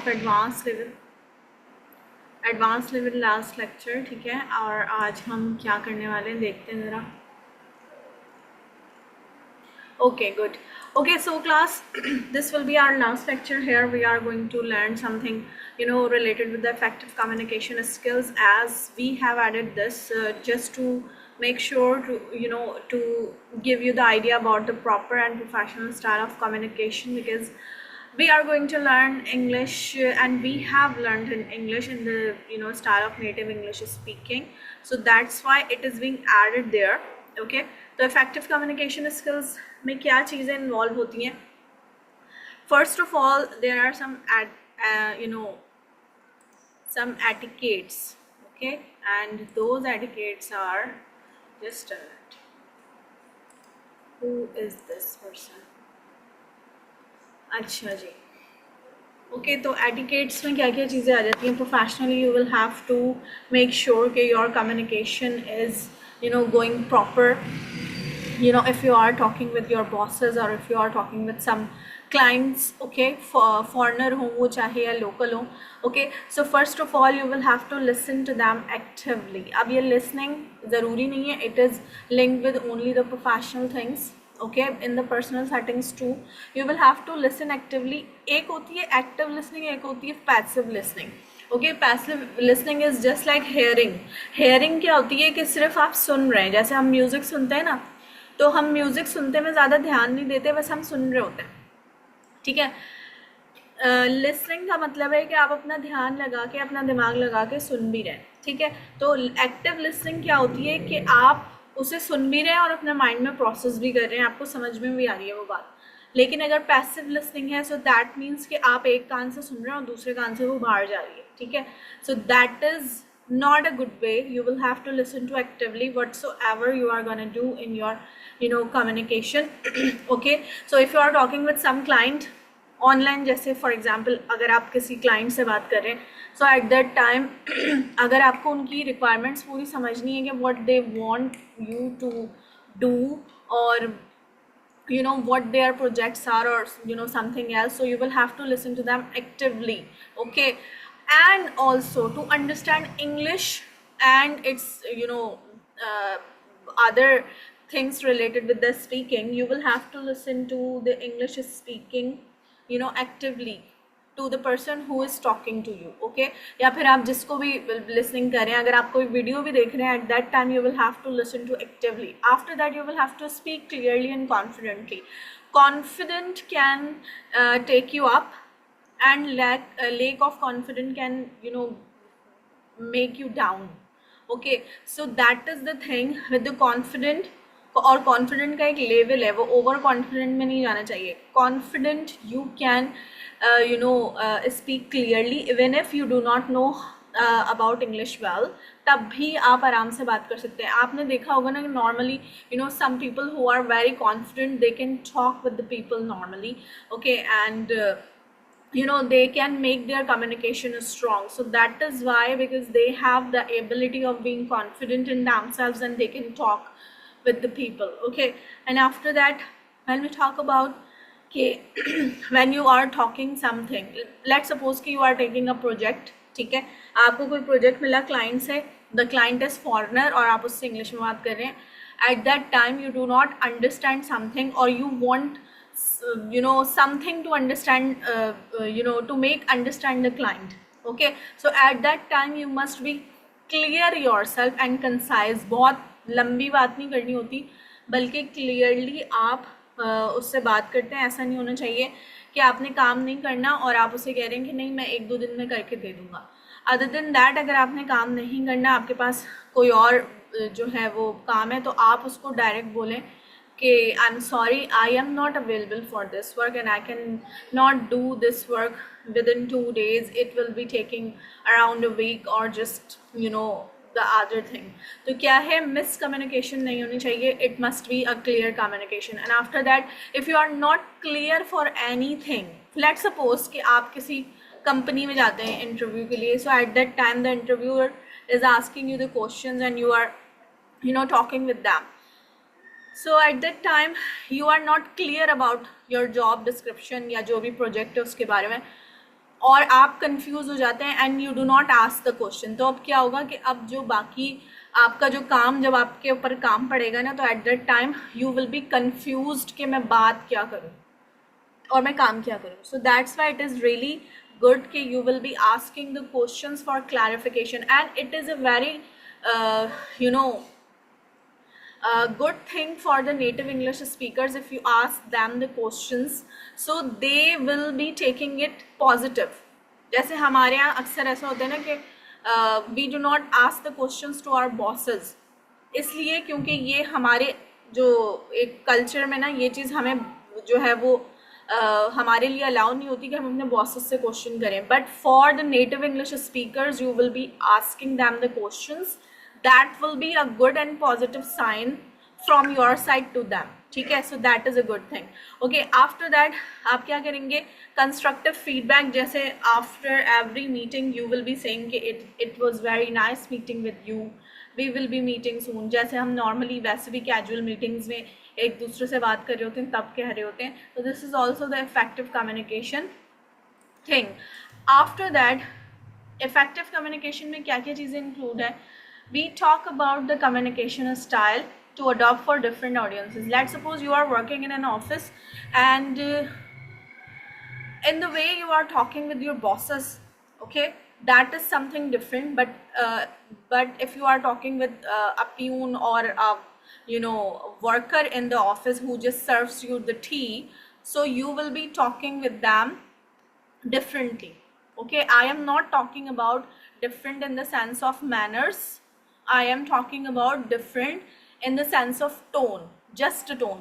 Of advance level last lecture, ठीक है। और आज हम क्या करने वाले हैं देखते हैं ज़रा। Okay, good. Okay, so class, this will be our last lecture. Here we are going to learn something, related with the effective communication skills, as we have added this just to make sure to give you the idea about the proper and professional style of communication, because we are going to learn English, and we have learned in English in the style of native English speaking. So that's why it is being added there. Okay, तो effective communication skills में क्या चीज़ें involve होती हैं? First of all there are some etiquettes, okay, and those etiquettes are, just a minute, who is this person? अच्छा जी, okay, तो etiquettes में क्या क्या चीज़ें आ जाती हैं? Professionally you will have to make sure कि your communication is going proper. If you are talking with your bosses, or if you are talking with some clients, okay, foreigner ho wo chahe ya local ho, okay, so first of all you will have to listen to them actively. अब ये listening ज़रूरी नहीं है, it is linked with only the professional things, okay, in the personal settings too you will have to listen actively. एक होती है active listening, एक होती है passive listening. Okay, passive listening is just like hearing. Hearing क्या होती है कि सिर्फ आप सुन रहे हैं. जैसे हम म्यूज़िक सुनते हैं ना, तो हम म्यूज़िक सुनते में ज़्यादा ध्यान नहीं देते, बस हम सुन रहे होते हैं, ठीक है. लिसनिंग का मतलब है कि आप अपना ध्यान लगा के, अपना दिमाग लगा के सुन भी रहे हैं, ठीक है. तो एक्टिव लिसनिंग क्या होती है कि आप उसे सुन भी रहे हैं और अपने माइंड में प्रोसेस भी कर रहे हैं, आपको समझ में भी आ रही है वो बात. लेकिन अगर पैसिव लिसनिंग है, सो दैट मीन्स कि आप एक कान से सुन रहे हैं और दूसरे कान से वो बाहर जा रही है, ठीक है. So that is not a good way. You will have to listen to actively whatsoever you are going to do in your communication. Okay, so if you are talking with some client online, जैसे for example अगर आप किसी client से बात कर रहे हैं, सो eight that time अगर आपको उनकी रिक्वायरमेंट्स पूरी समझनी है कि what they want you to do, और what their projects are, or something else, so you will have to listen to them actively. Okay, and also to understand English and its other things related with the speaking, you will have to listen to the English speaking actively to the person who is talking to you. Okay, या फिर आप जिसको भी listening कर रहे हैं, अगर आप कोई वीडियो भी देख रहे हैं, at that time you will have to listen to actively. After that you will have to speak clearly and confidently. Confident can take you up, and lack of confidence can make you down. Okay, so that is the thing with the confident. और confident का एक level है, वो over confident में नहीं जाना चाहिए. Confident you can speak clearly even if you do not know about English well, तब भी आप आराम से बात कर सकते हैं. आपने देखा होगा ना कि normally some people who are very confident, they can talk with the people normally. Okay, and they can make their communication strong. So that is why, because they have the ability of being confident in themselves, and they can talk with the people. Okay, and after that, when we talk about when you are talking something, let's suppose कि you are taking a project, ठीक है, आपको कोई project मिला client से, the client is foreigner और आप उससे इंग्लिश में बात कर रहे हैं. Eight that time you do not understand something, or you want something to understand, to make understand the client. Okay, so at that time you must be clear yourself and concise. बहुत लंबी बात नहीं करनी होती, बल्कि clearly आप उससे बात करते हैं. ऐसा नहीं होना चाहिए कि आपने काम नहीं करना और आप उसे कह रहे हैं कि नहीं मैं 1-2 दिन में करके दे दूँगा. अदर देन दैट, अगर आपने काम नहीं करना, आपके पास कोई और जो है वो काम है, तो आप उसको डायरेक्ट बोलें कि I am sorry, I am not available for this work, and I can not do this work within 2 days. It will be taking around a week, or just the other thing. तो क्या है, miscommunication नहीं होनी चाहिए. It must be a clear communication. And after that, if you are not clear for anything, let's suppose कि आप किसी company में जाते हैं इंटरव्यू के लिए, so at that time the interviewer is asking you the questions and you are talking with them. So at that time you are not clear about your job description या जो भी project है उसके बारे में. और आप कंफ्यूज हो जाते हैं and you do not ask the question. तो अब क्या होगा कि अब जो बाकी आपका जो काम, जब आपके ऊपर काम पड़ेगा ना, तो at that time you will B confused कि मैं बात क्या करूं और मैं काम क्या करूं। So that's why it is really good कि you will be asking the questions for clarification, and it is a very you know good thing for the native English speakers if you ask them the questions, so they will be taking it positive. जैसे हमारे यहाँ अक्सर ऐसा होता है ना कि we do not ask the questions to our bosses, इसलिए क्योंकि ये हमारे जो एक कल्चर में ना ये चीज़ हमें जो है वो हमारे लिए अलाउ नहीं होती कि हम अपने बॉसेस से क्वेश्चन करें. But for the native English speakers you will be asking them the questions. that will be a good and positive sign from your side to them. ठीक है, so that is a good thing. Okay, after that आप क्या करेंगे, constructive feedback. जैसे after every meeting you will be saying कि it was very nice meeting with you, we will be meeting soon. जैसे हम normally वैसे भी casual meetings में एक दूसरे से बात कर रहे होते हैं तब कह रहे होते हैं. तो this is also the effective communication thing. After that effective communication में क्या क्या चीज़ें इंक्लूड है. We talk about the communication style to adopt for different audiences. Let's suppose you are working in an office and in the way you are talking with your bosses, okay, that is something different. But if you are talking with a peon or a worker in the office who just serves you the tea, so you will be talking with them differently. Okay, I am not talking about different in the sense of manners. I am talking about different in the sense of tone, just tone.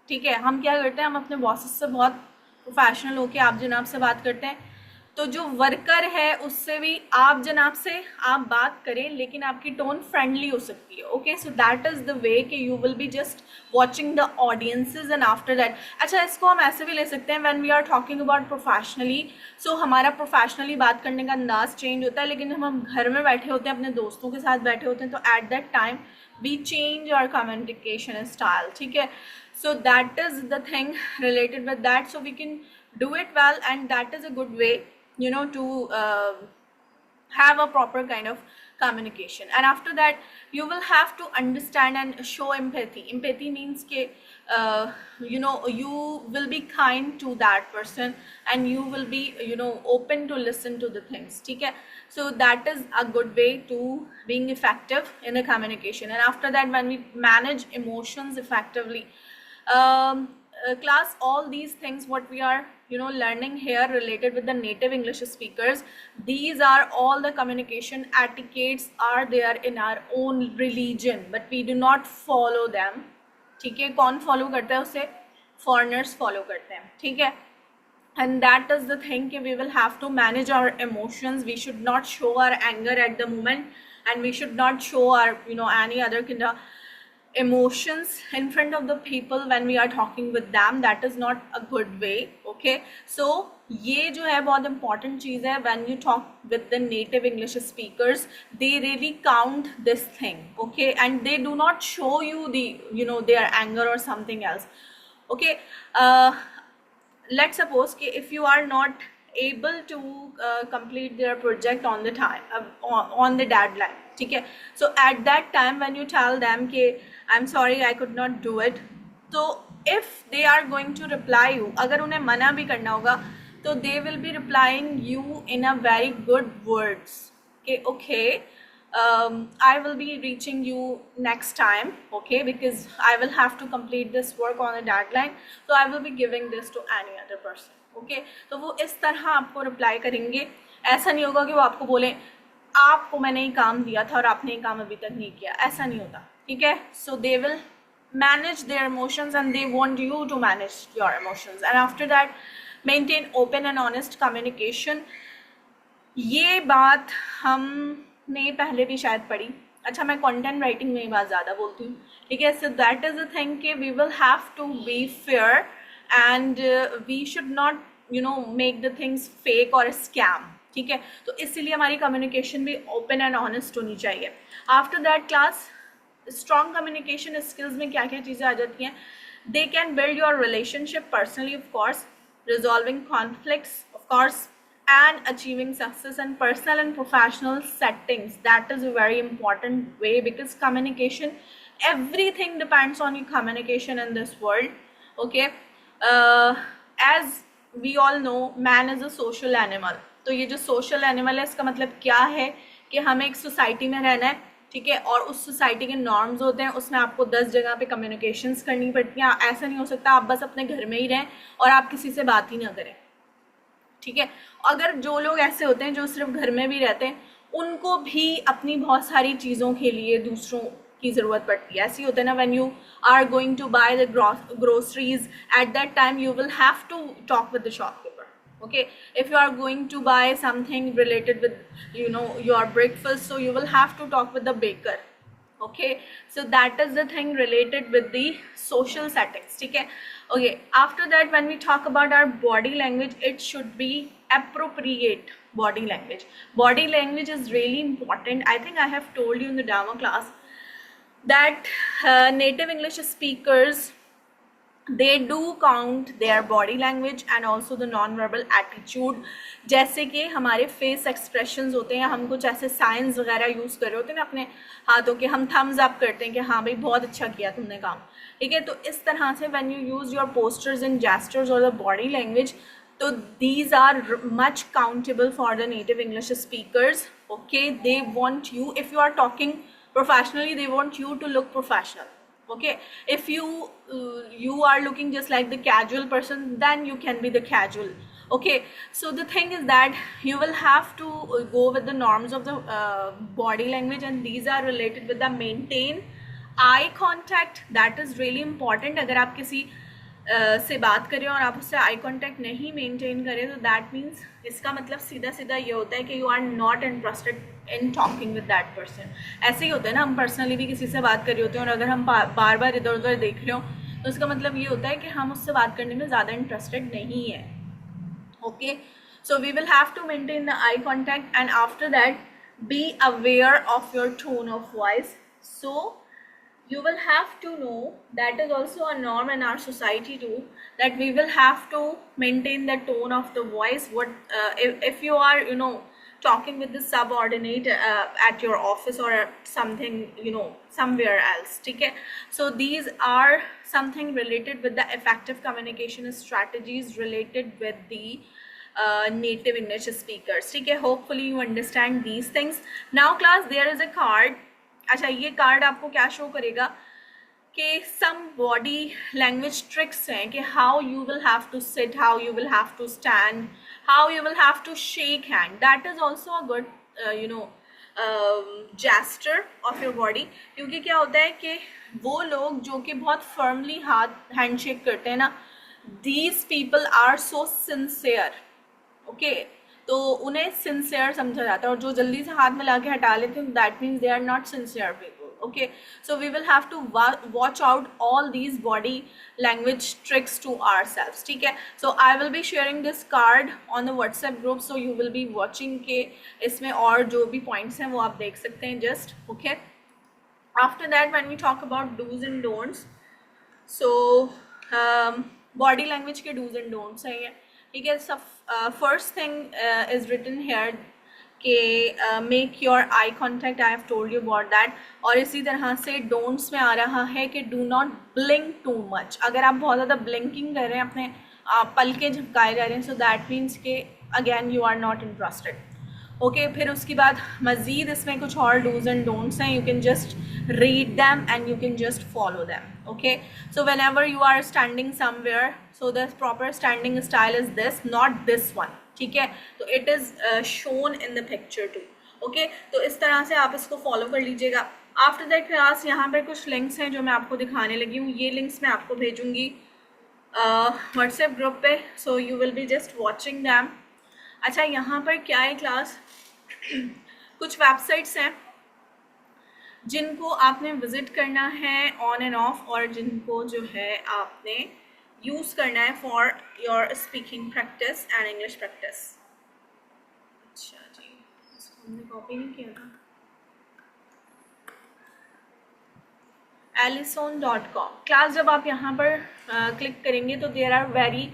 ठीक है, हम क्या करते हैं, हम अपने bosses से बहुत प्रोफेशनल होके आप जनाब से बात करते हैं. तो जो वर्कर है उससे भी आप जनाब से आप बात करें, लेकिन आपकी टोन फ्रेंडली हो सकती है. Okay, so that is the way कि you will be just watching the audiences and after that. अच्छा, इसको हम ऐसे भी ले सकते हैं, when we are talking about professionally, so हमारा प्रोफेशनली बात करने का अंदाज चेंज होता है. लेकिन जब हम घर में बैठे होते हैं, अपने दोस्तों के साथ बैठे होते हैं, तो at that time we change our communication style. ठीक है, so that is the thing related with that. So we can do it well, and that is a good way to have a proper kind of communication. And after that you will have to understand and show empathy. Empathy means ke you will be kind to that person and you will be open to listen to the things. ठीक है, so that is a good way to being effective in the communication. And after that, when we manage emotions effectively, class, all these things what we are learning here related with the native English speakers, these are all the communication etiquettes are there in our own religion, but we do not follow them. ठीक है, कौन follow करता है उसे, foreigners follow करते हैं. ठीक है, and that is the thing कि we will have to manage our emotions. We should not show our anger at the moment, and we should not show our any other kind of emotions in front of the people when we are talking with them. That is not a good way. Okay, so ये जो है बहुत important चीज़ है. when you talk with the native English speakers, they really count this thing. Okay, and they do not show you the their anger or something else. Okay, let's suppose कि if you are not able to complete their project on the time, on the deadline. ठीक है, so at that time when you tell them कि I'm sorry I could not do it, तो if they are going to reply you, अगर उन्हें मना भी करना होगा, तो they will be replying you in a very good words. Okay, I will be reaching you next time. Okay, because I will have to complete this work on a deadline, so I will be giving this to any other person. Okay, तो वो इस तरह आपको reply करेंगे. ऐसा नहीं होगा कि वो आपको बोले आपको मैंने ही काम दिया था और आपने ये काम अभी तक नहीं किया. ऐसा नहीं होता. ठीक है, so they will manage their emotions and they want you to manage your emotions. And after that, maintain open and honest communication. ये बात हमने पहले भी शायद पढ़ी. अच्छा, मैं कंटेंट राइटिंग में ये बात ज़्यादा बोलती हूँ. ठीक है, so that is the thing कि we will have to be fair and we should not make the things fake और स्कैम. ठीक है, तो इसीलिए हमारी कम्युनिकेशन भी ओपन एंड ऑनेस्ट होनी चाहिए. After that class, strong communication skills में क्या क्या चीज़ें आ जाती हैं. They can build your relationship personally, of course, resolving conflicts, of course, and achieving success in personal and professional settings. That is a very important way, because communication, everything depends on your communication in this world. Okay, as we all know, man is a social animal. तो ये जो social animal है, इसका मतलब क्या है कि हमें एक सोसाइटी में रहना है, ठीक है, और उस सोसाइटी के नॉर्म्स होते हैं, उसमें आपको 10 जगह पे कम्युनिकेशंस करनी पड़ती हैं. ऐसा नहीं हो सकता आप बस अपने घर में ही रहें और आप किसी से बात ही ना करें, ठीक है. अगर जो लोग ऐसे होते हैं जो सिर्फ घर में भी रहते हैं, उनको भी अपनी बहुत सारी चीज़ों के लिए दूसरों की ज़रूरत पड़ती है. ऐसे ही होता है ना, when you are going to buy the groceries, at that time you will have to talk with the shopkeeper. Okay, if you are going to buy something related with your breakfast, so you will have to talk with the baker. Okay, so that is the thing related with the social settings. ठीक है. Okay, after that, when we talk about our body language, it should be appropriate body language. Body language is really important. I think I have told you in the demo class that native English speakers, they do count their body language and also the non-verbal attitude. जैसे कि हमारे face expressions होते हैं, हम कुछ ऐसे science वगैरह use कर रहे होते हैं ना अपने हाथों के, हम थम्स अप करते हैं कि हाँ भाई बहुत अच्छा किया तुमने काम, ठीक है. तो इस तरह से when you use your posters and gestures और द बॉडी लैंग्वेज, तो these are much countable for the native English speakers. Okay, they want you, if you are talking professionally, they want you to look professional. Okay, if you are looking just like the casual person, then you can be the casual. Okay, so the thing is that you will have to go with the norms of the body language, and these are related with the maintain eye contact. That is really important. अगर आप किसी से बात करें और आप उससे eye contact नहीं मेंटेन करें, तो दैट मीन्स, इसका मतलब सीधा सीधा ये होता है कि you are not interested in talking with that person. ऐसे ही होता है ना, हम पर्सनली भी किसी से बात कर रहे होते हैं और अगर हम बार बार इधर उधर देख रहे हो, तो उसका मतलब ये होता है कि हम उससे बात करने में ज़्यादा इंटरेस्टेड नहीं है. Okay, so we will have to maintain the eye contact, and after that be aware of your tone of voice. So you will have to know, that is also a norm in our society too, that we will have to maintain the tone of the voice. What if you are talking with the subordinate at your office or something, somewhere else, ठीक है. So these are something related with the effective communication strategies related with the native English speakers, ठीक है. Hopefully you understand these things. Now class, there is a card. अच्छा, ये card आपको क्या show करेगा कि सम बॉडी लैंग्वेज ट्रिक्स हैं कि how you will have to sit, how you will have to stand, how you will have to shake hand. That is also a good gesture of your body. क्योंकि क्या होता है कि वो लोग जो कि बहुत फर्मली हाथ हैंडशेक करते हैं ना, these people are so sincere. Okay, तो उन्हें सिंसियर समझा जाता है, और जो जल्दी से हाथ में ला के हटा लेते हैं, that means they are not sincere people. Okay, so we will have to watch out all these body language tricks to ourselves, ठीक है. So I will be sharing this card on the WhatsApp group, so you will be watching के इसमें और जो भी points हैं वो आप देख सकते हैं just. Okay, after that when we talk about dos and don'ts, so body language के डूज एंड डोंट्स हैं ये, ठीक है. सब first thing is written here कि make your eye contact. I have told you about that. और इसी तरह से डोंट्स में आ रहा है कि do not blink too much. अगर आप बहुत ज़्यादा ब्लिंकिंग कर रहे हैं, अपने पलके झपकाए जा रहे हैं, सो दैट मीन्स के again you are not interested. Okay, फिर उसके बाद मज़ीद इसमें कुछ और डूज एंड डोंट्स हैं. You can just read them and you can just follow them. Okay, so whenever you are standing somewhere, so the proper standing style is this, not this one, ठीक है. तो it is shown in the picture too. Okay, तो इस तरह से आप इसको follow कर लीजिएगा. आफ्टर दैट क्लास, यहाँ पर कुछ लिंक्स हैं जो मैं आपको दिखाने लगी हूँ. ये लिंक्स मैं आपको भेजूँगी व्हाट्सएप ग्रुप पे, सो you will be just watching them. अच्छा, यहाँ पर क्या है क्लास, कुछ वेबसाइट्स हैं जिनको आपने विज़िट करना है ऑन एंड ऑफ, और जिनको जो है आपने यूज़ करना है for your speaking practice and English practice. अच्छा जी, इसको हमने कॉपी नहीं किया था. Ellison.com क्लास, जब आप यहाँ पर क्लिक करेंगे तो there are very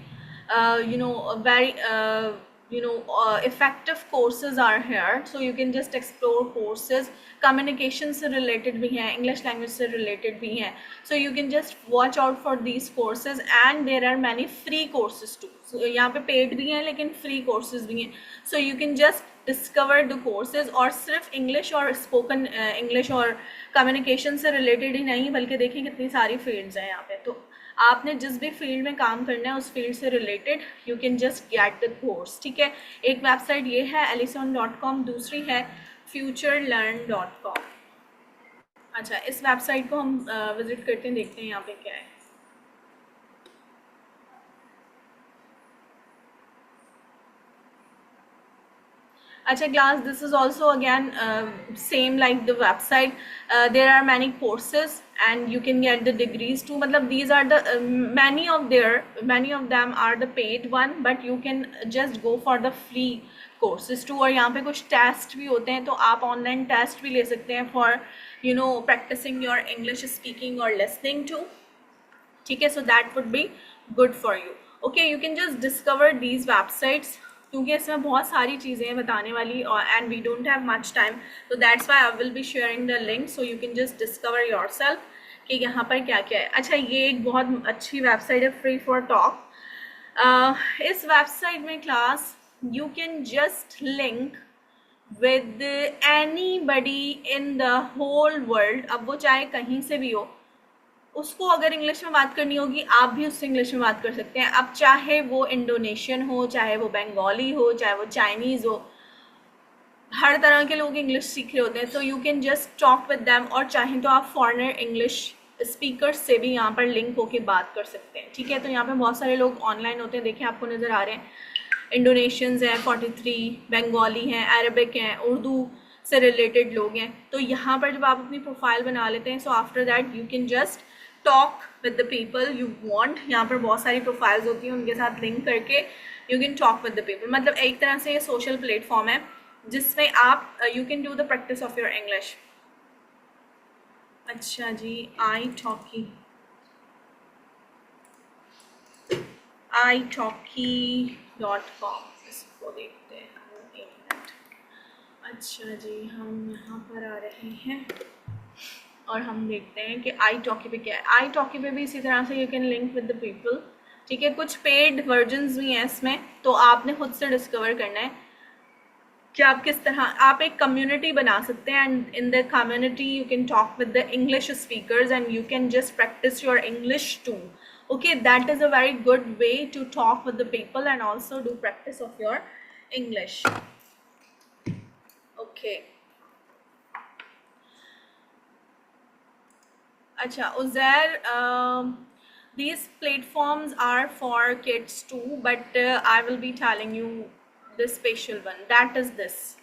effective courses are here, so you can just explore courses. Communication से related भी हैं, English language से related भी हैं, so you can just watch out for these courses. And there are many free courses too, so यहाँ पे paid भी हैं लेकिन free courses भी हैं, so you can just discover the courses. और सिर्फ English और spoken English और communication से related ही नहीं, बल्कि देखिए कितनी सारी fields हैं यहाँ पे, तो आपने जिस भी फील्ड में काम करना है उस फील्ड से related you can just get the course, ठीक है। एक वेबसाइट ये है ellison.com, दूसरी है futurelearn.com। अच्छा, इस वेबसाइट को हम विजिट करते हैं, देखते हैं यहाँ पे क्या है। अच्छा class, this is also again same like the website. There are many courses and you can get the degrees too. मतलब these are the many of them are the paid one, but you can just go for the free courses too. और यहाँ पे कुछ test भी होते हैं, तो आप ऑनलाइन टेस्ट भी ले सकते हैं for practicing your English speaking or listening too, ठीक है। So that would be good for you. Okay, you can just discover these websites, क्योंकि इसमें बहुत सारी चीज़ें हैं बताने वाली, और and we don't have much time, तो that's why I will be sharing the link, so you can just discover yourself कि यहाँ पर क्या क्या है। अच्छा, ये एक बहुत अच्छी वेबसाइट है, फ्री फॉर टॉक। इस वेबसाइट में class you can just link with anybody in the whole world, अब वो चाहे कहीं से भी हो, उसको अगर इंग्लिश में बात करनी होगी आप भी उससे इंग्लिश में बात कर सकते हैं। अब चाहे वो इंडोनेशियन हो, चाहे वो बंगाली हो, चाहे वो चाइनीज़ हो, हर तरह के लोग इंग्लिश सीख रहे होते हैं, तो you can just talk with them. और चाहे तो आप फॉरेनर इंग्लिश स्पीकर से भी यहाँ पर लिंक होके बात कर सकते हैं, ठीक है। तो यहाँ पे बहुत सारे लोग ऑनलाइन होते हैं, देखें आपको नज़र आ रहे हैं, इंडोनेशियंस हैं 43, बंगाली हैं, अरबिक हैं, उर्दू से रिलेटेड लोग हैं। तो यहाँ पर जब आप अपनी प्रोफाइल बना लेते हैं, so after that you can just talk with the people you want. यहाँ पर बहुत सारी प्रोफाइल्स होती हैं, उनके साथ लिंक करके you can talk with the people. मतलब एक तरह से ये सोशल प्लेटफॉर्म है जिसमें आप you can do the practice of your English. अच्छा जी, italki.com, इसको देखते हैं हम एक मिनट। अच्छा जी, हम यहाँ पर आ रहे हैं और हम देखते हैं कि italki पे क्या है। italki पे भी इसी तरह से you can link with the people, ठीक है। कुछ पेड वर्जन्स भी हैं इसमें, तो आपने खुद से डिस्कवर करना है कि आप किस तरह, आप एक कम्युनिटी बना सकते हैं, and in the community you can talk with the English speakers and you can just practice your English too. Okay, that is a very good way to talk with the people and also do practice of your English. Okay. Acha, Uzair, these platforms are for kids too, but I will be telling you the special one. That is this.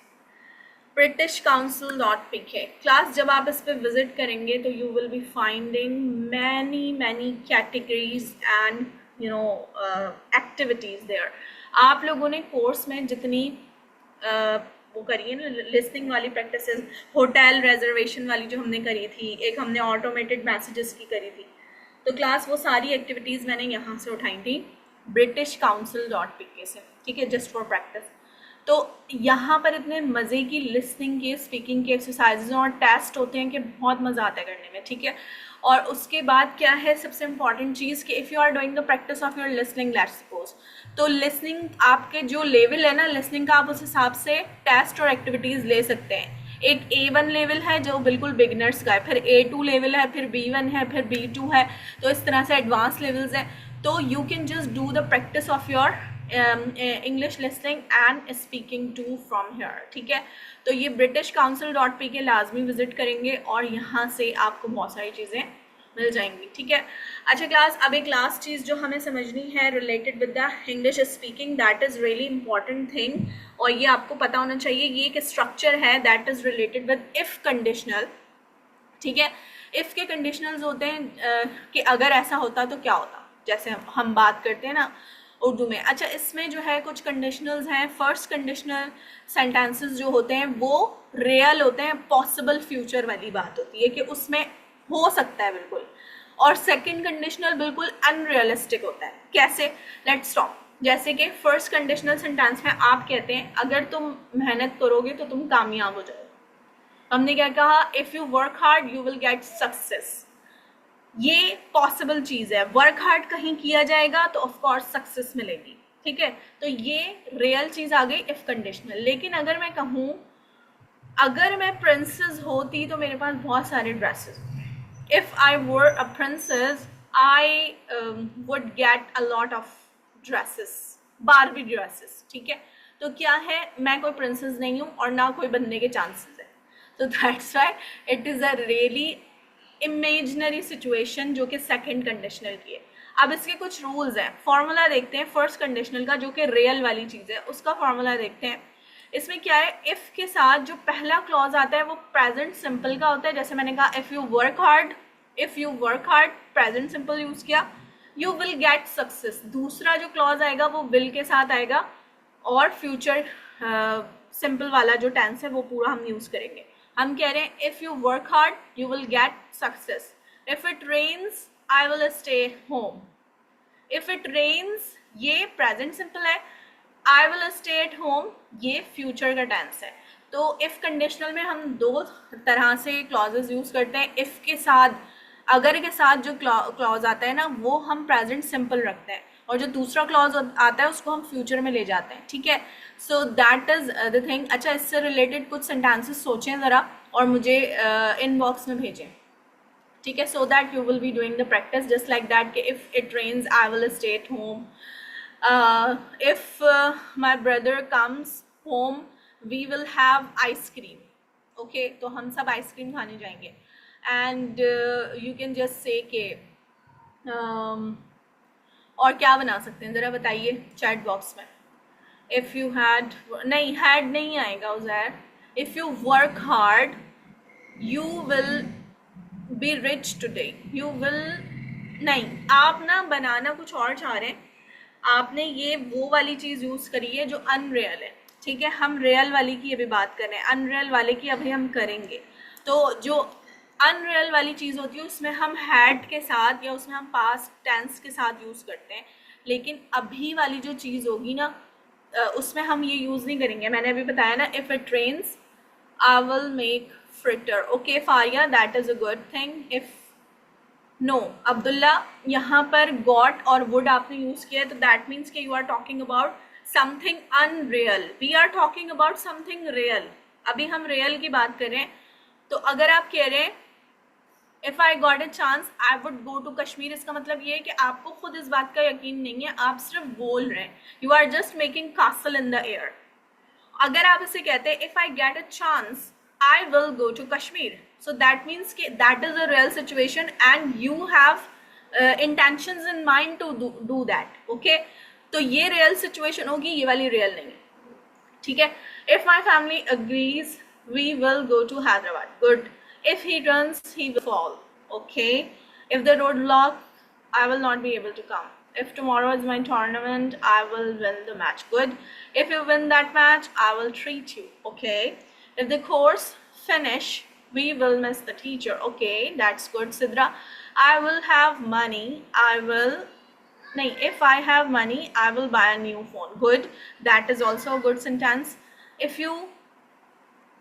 BritishCouncil.pk. Class जब आप इस पर visit करेंगे तो you will be finding many categories and activities there. आप लोगों ने course में जितनी वो करी है ना, लिसनिंग वाली प्रैक्टिसेस, होटल रिजर्वेशन वाली जो हमने करी थी, एक हमने ऑटोमेटेड मैसेजेस की करी थी, तो क्लास वो सारी एक्टिविटीज़ मैंने यहाँ से उठाई थी BritishCouncil.pk से, ठीक है, जस्ट फॉर प्रैक्टिस। तो यहाँ पर इतने मज़े की लिसनिंग के, स्पीकिंग के एक्सरसाइजेज और टेस्ट होते हैं कि बहुत मज़ा आता है करने में, ठीक है। और उसके बाद क्या है सबसे इम्पॉर्टेंट चीज़ कि if you are doing the practice of your listening, let's suppose, तो लिसनिंग आपके जो लेवल है ना लिसनिंग का, आप उस हिसाब से टेस्ट और एक्टिविटीज़ ले सकते हैं। एक A1 लेवल है जो बिल्कुल बिगनर्स का है, फिर A2 लेवल है, फिर B1 है, फिर B2 है, तो इस तरह से एडवांस लेवल्स हैं। तो you can just do the practice of your English listening and speaking too from here, ठीक है। तो ये BritishCouncil.pk लाजमी विजिट करेंगे और यहाँ से आपको बहुत सारी चीज़ें मिल जाएंगी, ठीक है। अच्छा क्लास, अब एक लास्ट चीज़ जो हमें समझनी है related with the English speaking, that is really important thing, और ये आपको पता होना चाहिए। ये एक स्ट्रक्चर है that is related with if conditional, ठीक है। इफ़ के कंडीशनल्स होते हैं कि अगर ऐसा होता तो क्या होता, जैसे हम बात करते हैं ना उर्दू में। अच्छा, इसमें जो है कुछ कंडीशनल्स हैं। फर्स्ट कंडीशनल सेंटेंसेस जो होते हैं वो रियल होते हैं, पॉसिबल फ्यूचर वाली बात होती है कि उसमें हो सकता है बिल्कुल। और सेकंड कंडीशनल बिल्कुल अनरियलिस्टिक होता है। कैसे? Let's talk. जैसे कि फर्स्ट कंडीशनल सेंटेंस में आप कहते हैं अगर तुम मेहनत करोगे तो तुम कामयाब हो जाओगे। हमने क्या कहा, if you work hard you will get success. ये पॉसिबल चीज है, वर्क हार्ड कहीं किया जाएगा तो ऑफ कोर्स सक्सेस मिलेगी, ठीक है। तो ये रियल चीज आ गई इफ कंडीशनल। लेकिन अगर मैं कहूँ अगर मैं प्रिंसेस होती तो मेरे पास बहुत सारे dresses, if I were a princess I would get a lot of dresses, Barbie dresses, ठीक है। तो क्या है, मैं कोई प्रिंसेस नहीं हूँ और ना कोई बनने के चांसेस है, तो that's why it is a really imaginary situation जो कि सेकंड कंडीशनल की है। अब इसके कुछ रूल्स हैं, फॉर्मूला देखते हैं फर्स्ट कंडीशनल का जो कि रियल वाली चीज़ है, उसका फॉर्मूला देखते हैं। इसमें क्या है, इफ के साथ जो पहला क्लॉज आता है वो प्रेजेंट सिंपल का होता है। जैसे मैंने कहा if you work hard present simple use किया, यू विल गेट सक्सेस। दूसरा जो क्लॉज आएगा वो विल के साथ आएगा और फ्यूचर सिंपल वाला जो टेंस है वो पूरा हम यूज करेंगे। हम कह रहे हैं if you work hard you will get success, if it rains I will stay home. If it rains ये प्रेजेंट सिंपल है, I will stay at home ये फ्यूचर का टेंस है। तो इफ कंडीशनल में हम दो तरह से क्लॉजेस यूज करते हैं। इफ के साथ, अगर के साथ जो क्लॉज आता है ना वो हम प्रेजेंट सिंपल रखते हैं और जो दूसरा क्लॉज आता है उसको हम फ्यूचर में ले जाते हैं, ठीक है। So that is the thing. अच्छा, इससे रिलेटेड कुछ सेंटेंसेस सोचें ज़रा और मुझे इनबॉक्स में भेजें, ठीक है, so that you will be doing the practice just like that कि if it rains I will stay at home, if my brother comes home we will have ice cream, okay, तो हम सब ice cream खाने जाएंगे। And you can just say के और क्या बना सकते हैं ज़रा बताइए चैट बॉक्स में। इफ़ यू हैड, नहीं हैड नहीं आएगा Uzair. If you work hard you will B rich today, you will, नहीं, आप ना बनाना कुछ और चाह रहे हैं, आपने ये वो वाली चीज़ यूज़ करी है जो अनरियल है, ठीक है। हम रियल वाली की अभी बात कर रहे हैं, अनरियल वाले की अभी हम करेंगे। तो जो अनरियल वाली चीज़ होती है उसमें हम हैड के साथ या उसमें हम पास्ट टेंस के साथ यूज़ करते हैं, लेकिन अभी वाली जो चीज़ होगी ना उसमें हम ये यूज़ नहीं करेंगे। मैंने अभी बताया ना, if it rains I will make fritter, okay Faria that is a good thing. If no Abdullah, यहाँ पर गॉट और वुड आपने यूज किया है तो दैट मीन्स कि you are talking about something unreal, we are talking about something real. अभी हम रियल की बात कर रहे हैं। तो अगर आप कह रहे हैं if I got a chance I would go to Kashmir, इसका मतलब ये है कि आपको खुद इस बात का यकीन नहीं है, आप सिर्फ बोल रहे हैं, you are just making castle in the air. अगर आप इसे कहते हैं if I get a chance I will go to Kashmir, so that means कि that is a real situation and you have intentions in mind to do that, okay। तो ये real situation होगी, ये वाली real नहीं है, ठीक है। If my family agrees we will go to Hyderabad, good। If he runs he will fall, okay। If the road block I will not be able to come। If tomorrow is my tournament I will win the match, good। If you win that match I will treat you, okay। If the course finish we will miss the teacher, okay that's good Sidra। I will have money I will, nahi, if I have money I will buy a new phone, good, that is also a good sentence। if you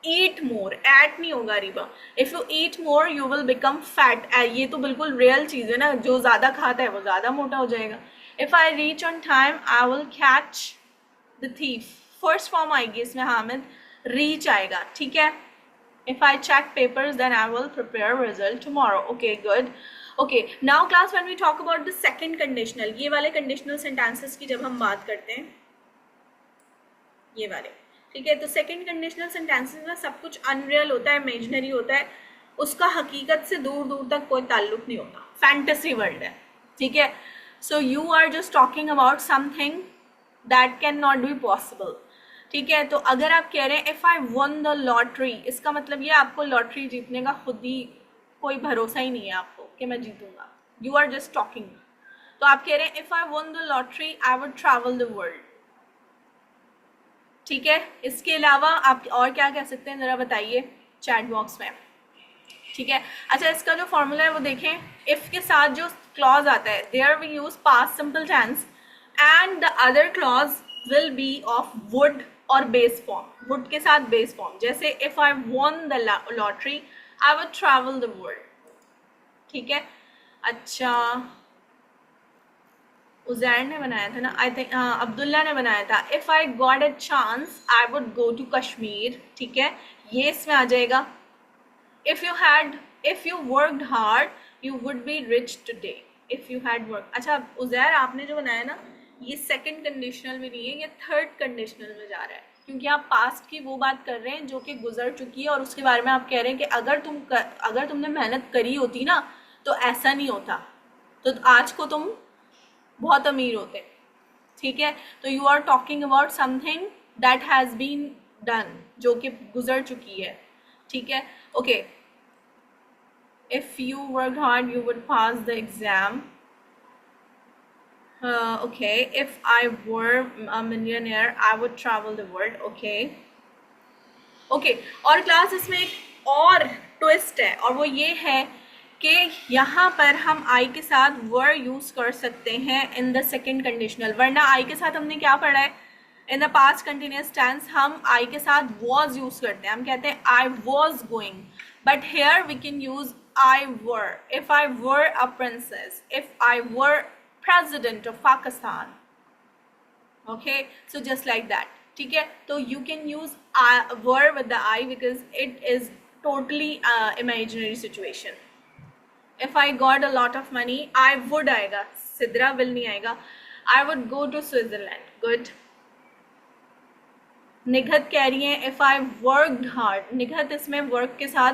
eat more, at नहीं होगा Riba, if you eat more you will become fat, ये तो बिल्कुल real चीज़ है ना, जो ज़्यादा खाता है वो ज़्यादा मोटा हो जाएगा। if I reach on time I will catch the thief, first form आएगी इसमें हामिद, रीच आएगा, ठीक है। If I check papers then I will prepare result tomorrow, okay good. Okay now class when we talk about the second conditional, ये वाले conditional sentences की जब हम बात करते हैं ये वाले, ठीक है। तो सेकंड कंडीशनल सेंटेंसेस में सब कुछ अनरियल होता है, इमेजिनरी होता है, उसका हकीकत से दूर दूर तक कोई ताल्लुक नहीं होता, फैंटेसी वर्ल्ड है, ठीक है। So you are just talking about something that can not be possible, ठीक है। तो अगर आप कह रहे हैं if I won the lottery, इसका मतलब ये आपको लॉटरी जीतने का खुद ही कोई भरोसा ही नहीं है आपको कि मैं जीतूंगा, यू आर जस्ट टॉकिंग। तो आप कह रहे हैं if I won the lottery I would travel the world, ठीक है। इसके अलावा आप और क्या कह सकते हैं ज़रा बताइए चैट बॉक्स में, ठीक है। अच्छा, इसका जो फॉर्मूला है वो देखें, इफ़ के साथ जो क्लॉज आता है there we use past simple tense and the other clause will be of would or base form. would के साथ base form, जैसे if I won the lottery I would travel the world. ठीक है. अच्छा, उजैर ने बनाया था ना, आई थिंक अब्दुल्ला ने बनाया था. If I got a chance I would go to Kashmir. ठीक है, ये इसमें आ जाएगा. If you worked hard you would be rich today. If you had work. अच्छा उजैर, आपने जो बनाया ना, ये सेकंड कंडीशनल में नहीं है, ये थर्ड कंडीशनल में जा रहा है, क्योंकि आप पास्ट की वो बात कर रहे हैं जो कि गुजर चुकी है, और उसके बारे में आप कह रहे हैं कि अगर तुमने मेहनत करी होती ना तो ऐसा नहीं होता, तो आज को तुम बहुत अमीर होते. ठीक है, तो you are talking about something that has been done, जो कि गुजर चुकी है. ठीक है, okay. If you work hard you would pass the exam. Okay, if I were a millionaire I would travel the world. Okay okay. और class इसमें एक और ट्विस्ट है, और वो ये है कि यहाँ पर हम आई के साथ वर यूज़ कर सकते हैं इन द सेकेंड कंडीशनल. वरना आई के साथ हमने क्या पढ़ा है, in the past continuous tense हम आई के साथ वॉज यूज़ करते हैं. हम कहते हैं I was going, but here we can use I were. If I were a princess, if I were president of Pakistan. Okay, so just like that. ठीक है, तो you can use were with the I because it is totally imaginary situation. If I got a lot of money I would आएगा, Sidra will नहीं आएगा. I would go to Switzerland. Good. Nighat कह रही है if I worked hard. निघत इसमें work के साथ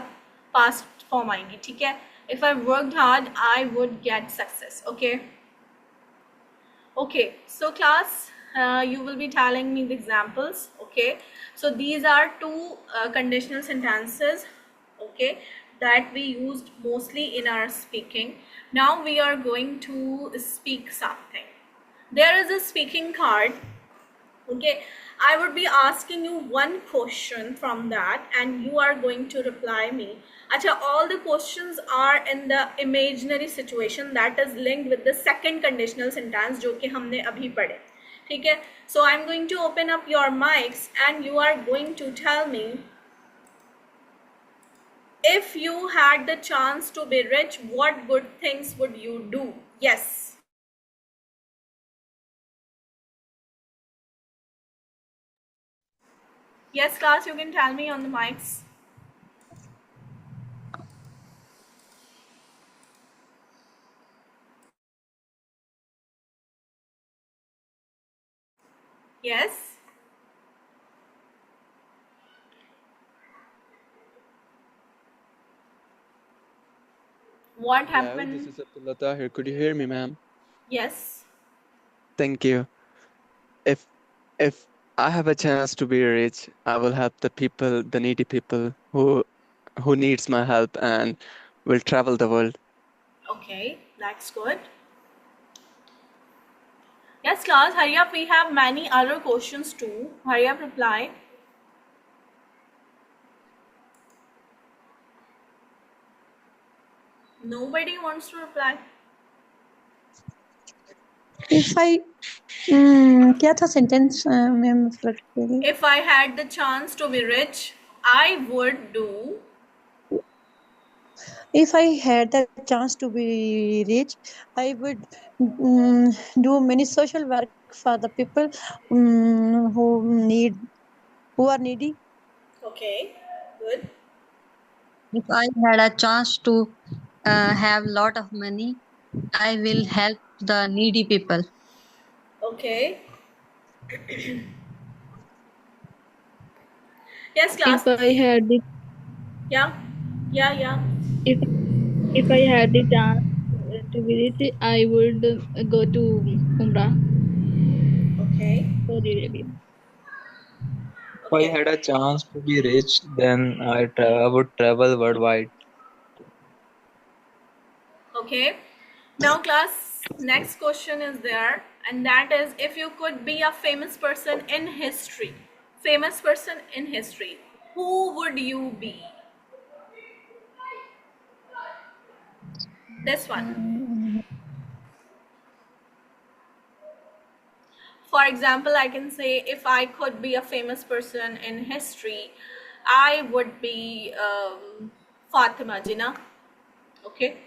पास्ट फॉर्म आएंगी. ठीक है, if I worked hard I would get success. Okay okay, so class, you will be telling me the examples. Okay, so these are two conditional sentences, okay, that we used mostly in our speaking. Now we are going to speak something. There is a speaking card. Okay, I would be asking you one question from that and you are going to reply me. Acha, all the questions are in the imaginary situation that is linked with the second conditional sentence जो कि हमने अभी पढ़े. ठीक है, so I'm going to open up your mics and you are going to tell me, if you had the chance to be rich, what good things would you do? Yes. Yes, class, you can tell me on the mics. Yes. What happened? Hello, this is Abdullah Tahir. Could you hear me, ma'am? Yes. Thank you. If I have a chance to be rich, I will help the people, the needy people who needs my help, and will travel the world. Okay, that's good. Yes, class, hurry up. We have many other questions too. Hurry up, reply. Nobody wants to reply. If I क्या था sentence ma'am flood के लिए? If I had the chance to be rich, I would do. If I had the chance to be rich, I would do many social work for the people who are needy. Okay, good. If I had a chance to have lot of money, I will help the needy people. Okay. Yes, class. If I had the Yeah. if I had the chance to visit, I would go to Umrah, Okay. Saudi Arabia. If I had a chance to be rich, then I would travel worldwide. Okay. Now, class, next question is there, and that is, if you could be a famous person in history, who would you be? This one. For example, I can say if I could be a famous person in history, I would be Fatima Jinnah. Okay.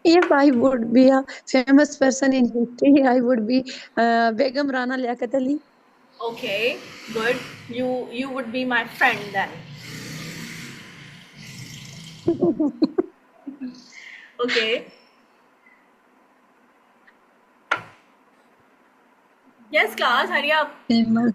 If I would be a famous person in history, I would be Begum Rana Liaquat Ali. Okay, good. You would be my friend then. Okay. Yes, class, hurry up. Famous.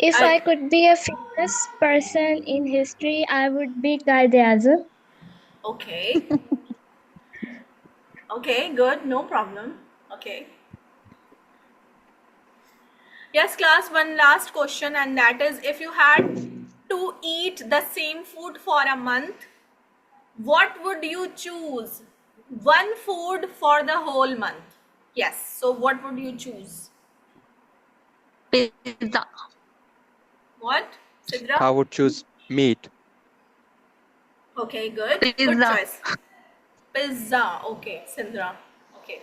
If I could be a famous person in history, I would be Qaid Azam. Okay. Okay, good, no problem. Okay. Yes, class, one last question, and that is if you had to eat the same food for a month, what would you choose? One food for the whole month. Yes, so what would you choose? Pizza. What? Sidra? I would choose meat. Okay, good. Good Pizza. choice. Pizza. Okay, Sindra. Okay.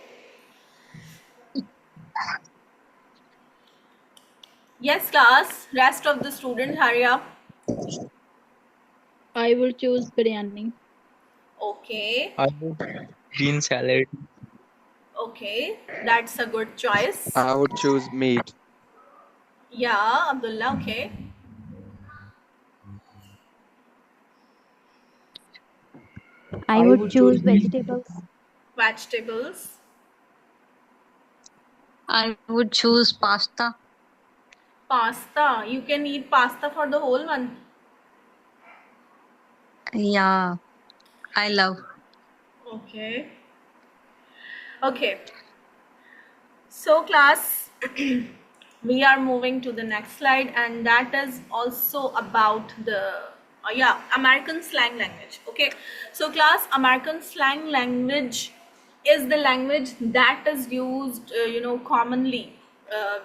Yes, class. Rest of the students, hurry up. I will choose biryani. Okay. I would bean salad. Okay. That's a good choice. I would choose meat. Yeah, Abdullah. Okay. I would choose vegetables. Vegetables. I would choose pasta. Pasta. You can eat pasta for the whole month. Yeah, I love. Okay. Okay. So, class, we are moving to the next slide, and that is also about the American slang language. Okay, so class, American slang language is the language that is used commonly,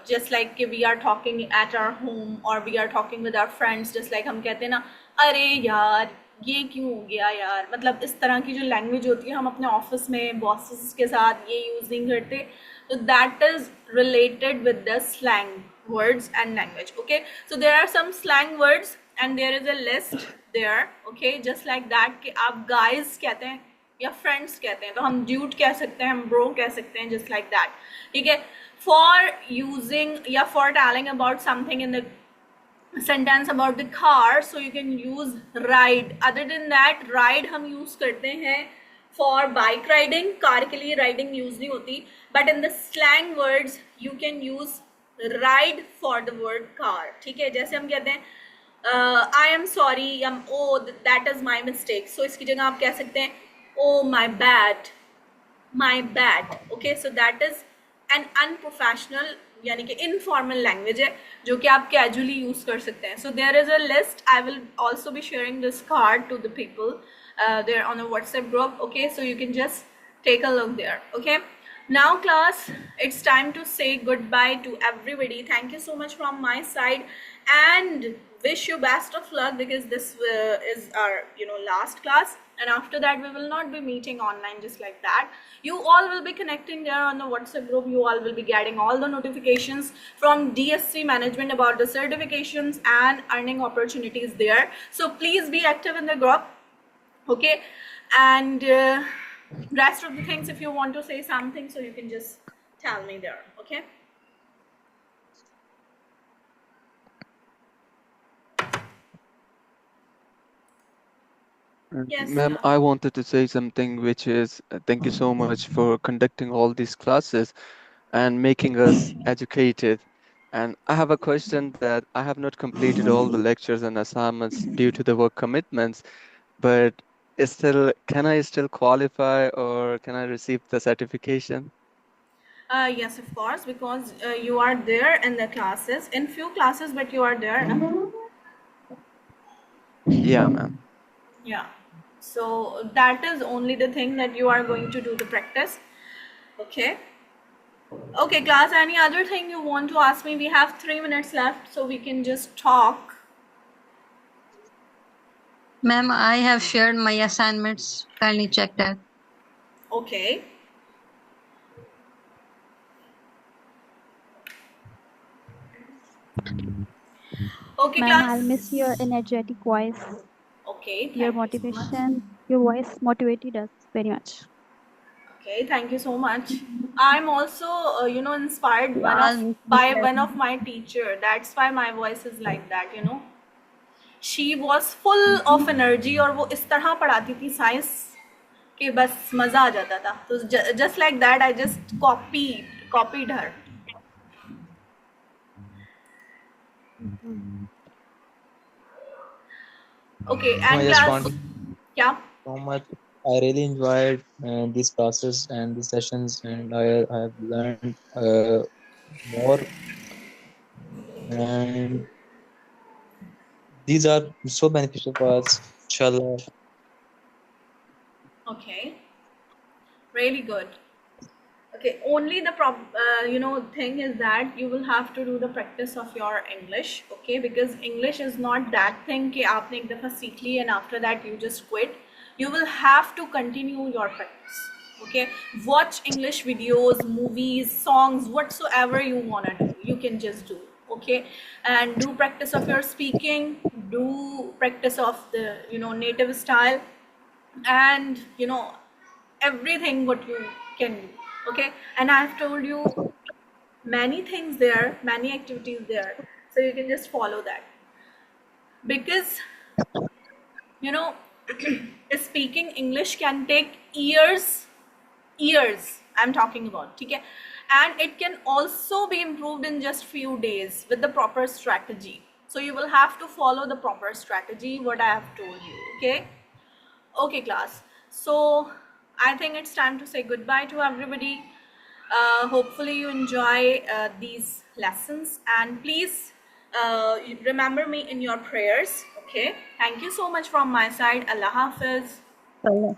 just like we are talking at our home or we are talking with our friends, just like हम कहते हैं ना, अरे यार ये क्यों हो गया यार, मतलब इस तरह की जो लैंग्वेज होती है हम अपने ऑफिस में बॉसेस के साथ ये यूज़ नहीं करते. So that is related with the slang words and language. Okay, so there are some slang words and there is a list there. Okay, just like that कि आप guys कहते हैं या friends कहते हैं तो हम dude कह सकते हैं, हम bro कह सकते हैं, just like that. ठीक है, for using या for telling about something in the sentence about the car, so you can use ride. Other than that, ride हम use करते हैं for bike riding. कार के लिए riding use नहीं होती, but in the slang words you can use ride for the word car. ठीक है, जैसे हम कहते हैं I am sorry, oh that is my mistake, so इसकी जगह आप कह सकते हैं oh my bad, my bad. Okay, so that is an unprofessional यानी कि इनफॉर्मल लैंग्वेज है जो कि आप कैजुअली यूज़ कर सकते हैं. So there is a list. I will also be sharing this card to the people there on a WhatsApp group. Okay, so you can just take a look there. Okay, now class, it's time to say goodbye to everybody. Thank you so much from my side and wish you best of luck because this is our last class, and after that we will not be meeting online just like that. You all will be connecting there on the WhatsApp group. You all will be getting all the notifications from DSC management about the certifications and earning opportunities there. So please be active in the group. Okay, and rest of the things, if you want to say something, so you can just tell me there. Okay, yes, Ma'am, I wanted to say something, which is thank you so much for conducting all these classes and making us educated. And I have a question that I have not completed all the lectures and assignments due to the work commitments, but can I still qualify or can I receive the certification? yes, of course, because you are there in the classes, in few classes, but you are there, no? Yeah, ma'am. Yeah, so that is only the thing that you are going to do the practice. Okay, Okay, class, any other thing you want to ask me? We have 3 minutes left, so we can just talk. Ma'am, I have shared my assignments. Kindly check that. Okay. Okay, Ma'am, class. I'll miss your energetic voice. Okay, Your thank you so much. motivation, your voice motivated us very much. Okay, thank you so much. I'm also, inspired We all miss you, by one ma'am. of my teacher. That's why my voice is like that. She was full of energy और वो इस तरह पढ़ाती थी science कि बस मजा आ जाता था. तो just like that, I just copied her. Okay, I and just class, want to yeah. so much. I really enjoyed these classes and these sessions, and I have learned more. And these are so beneficial for us. Inshallah. Okay, really good. Okay, only the thing is that you will have to do the practice of your English, okay? Because English is not that thing कि आपने एक दफ़ा सीख ली and after that you just quit. You will have to continue your practice, okay? Watch English videos, movies, songs, whatsoever you wanna do. You can just do, okay? And do practice of your speaking, do practice of the native style, and everything what you can do, okay? And I've told you many things there, many activities there, so you can just follow that. Because speaking English can take years I'm talking about, okay? And it can also be improved in just few days with the proper strategy. So you will have to follow the proper strategy what I have told you, okay? Okay, class. So I think it's time to say goodbye to everybody. Hopefully you enjoy these lessons, and please remember me in your prayers, okay? Thank you so much from my side. Allah Hafiz. Allah.